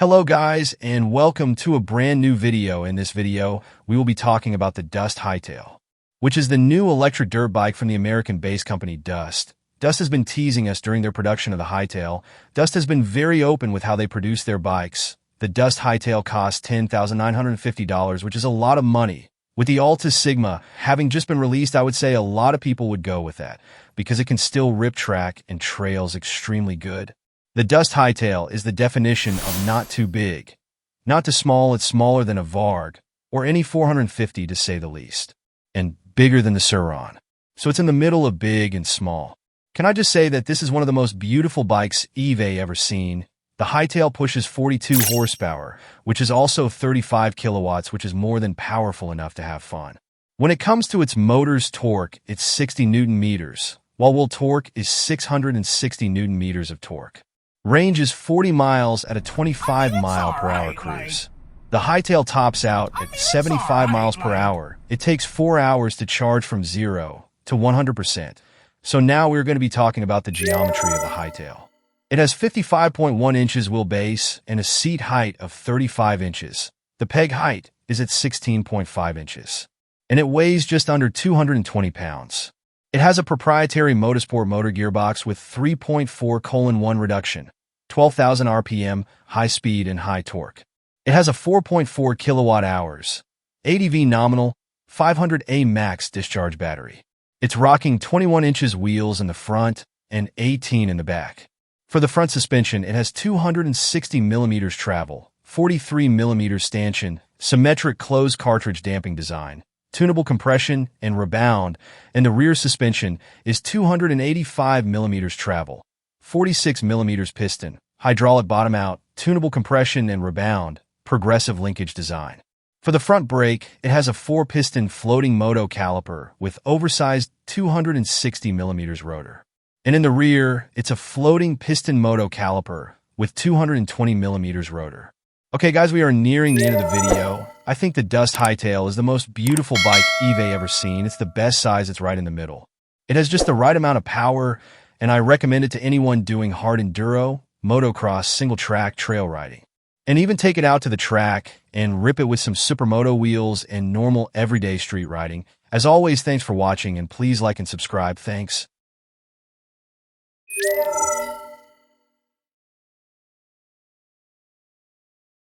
Hello guys, and welcome to a brand new video. In this video, we will be talking about the Dust HIGHTAIL, which is the new electric dirt bike from the American-based company Dust. Dust has been teasing us during their production of the HIGHTAIL. Dust has been very open with how they produce their bikes. The Dust HIGHTAIL costs $10,950, which is a lot of money. With the Altus Sigma having just been released, I would say a lot of people would go with that, because it can still rip track and trails extremely good. The Dust HIGHTAIL is the definition of not too big. Not too small, it's smaller than a Varg, or any 450 to say the least, and bigger than the Sur-Ron. So it's in the middle of big and small. Can I just say that this is one of the most beautiful bikes eBay ever seen? The HIGHTAIL pushes 42 horsepower, which is also 35 kilowatts, which is more than powerful enough to have fun. When it comes to its motor's torque, it's 60 Newton meters, while will torque is 660 Newton meters of torque. Range is 40 miles at a 25 mile per hour cruise. The HIGHTAIL tops out at 75 miles per hour. It takes 4 hours to charge from 0 to 100%. So now we're going to be talking about the geometry of the HIGHTAIL. It has 55.1 inches wheelbase and a seat height of 35 inches. The peg height is at 16.5 inches. And it weighs just under 220 pounds. It has a proprietary Motorsport motor gearbox with 3.4:1 reduction, 12,000 RPM, high speed and high torque. It has a 4.4 kilowatt hours, ADV nominal, 500A max discharge battery. It's rocking 21 inches wheels in the front and 18 in the back. For the front suspension, it has 260 millimeters travel, 43 millimeters stanchion, symmetric closed cartridge damping design, tunable compression and rebound, and the rear suspension is 285 millimeters travel, 46 millimeters piston, hydraulic bottom out, tunable compression and rebound, progressive linkage design. For the front brake, it has a 4-piston floating moto caliper with oversized 260 millimeters rotor. And in the rear, it's a floating piston moto caliper with 220 millimeters rotor. Okay guys, we are nearing the end of the video. I think the Dust HIGHTAIL is the most beautiful bike eBay ever seen. It's the best size, it's right in the middle. It has just the right amount of power, and I recommend it to anyone doing hard enduro, motocross, single track, trail riding. And even take it out to the track and rip it with some supermoto wheels and normal everyday street riding. As always, thanks for watching, and please like and subscribe. Thanks.